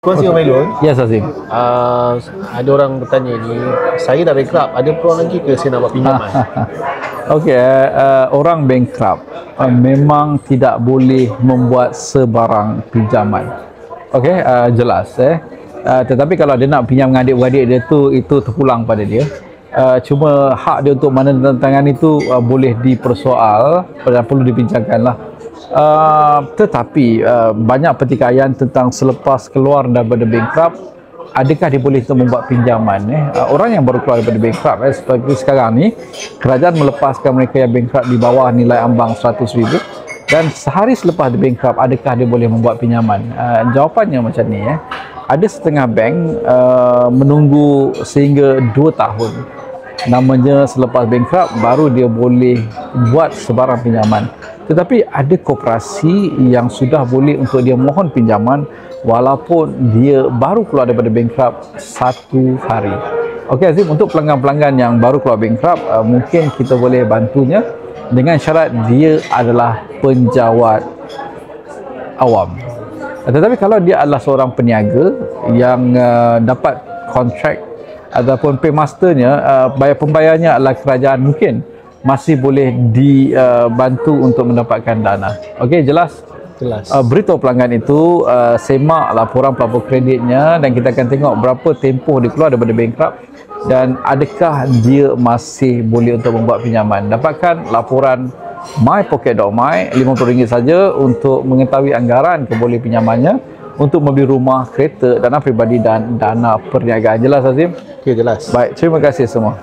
Kongsi dengan Mailun. Yes, Azim. Ada orang bertanya ni, saya dah bankrupt, ada peluang lagi ke saya nak buat pinjaman? Okey, orang bankrupt memang tidak boleh membuat sebarang pinjaman. Okey, jelas tetapi kalau dia nak pinjam dengan adik-beradik dia tu, itu terpulang pada dia. Cuma hak dia untuk menandatangan itu boleh dipersoal dan perlu dibincangkan lah. Tetapi banyak pertikaian tentang selepas keluar daripada bankrupt, adakah dia boleh membuat pinjaman. Orang yang baru keluar daripada bankrupt, seperti sekarang ni, kerajaan melepaskan mereka yang bankrupt di bawah nilai ambang 100,000, dan sehari selepas dia bankrupt, adakah dia boleh membuat pinjaman. Jawapannya macam ni. Ada setengah bank menunggu sehingga 2 tahun, namanya selepas bankrupt baru dia boleh buat sebarang pinjaman. Tetapi ada koperasi yang sudah boleh untuk dia mohon pinjaman walaupun dia baru keluar daripada bankrupt 1 hari. Okey Azim, untuk pelanggan-pelanggan yang baru keluar bankrupt, mungkin kita boleh bantunya dengan syarat dia adalah penjawat awam. Tetapi kalau dia adalah seorang peniaga yang dapat kontrak ataupun paymasternya, pembayarnya adalah kerajaan, mungkin masih boleh dibantu untuk mendapatkan dana. Okey, jelas? Jelas. Beritahu pelanggan itu, semak laporan pelapor kreditnya dan kita akan tengok berapa tempoh dia keluar daripada bankrupt dan adakah dia masih boleh untuk membuat pinjaman. Dapatkan laporan mypocket.my, RM50 saja untuk mengetahui anggaran keboleh pinjamannya untuk membeli rumah, kereta, dana peribadi dan dana perniagaan. Jelas Azim? Okey, jelas. Baik, terima kasih semua.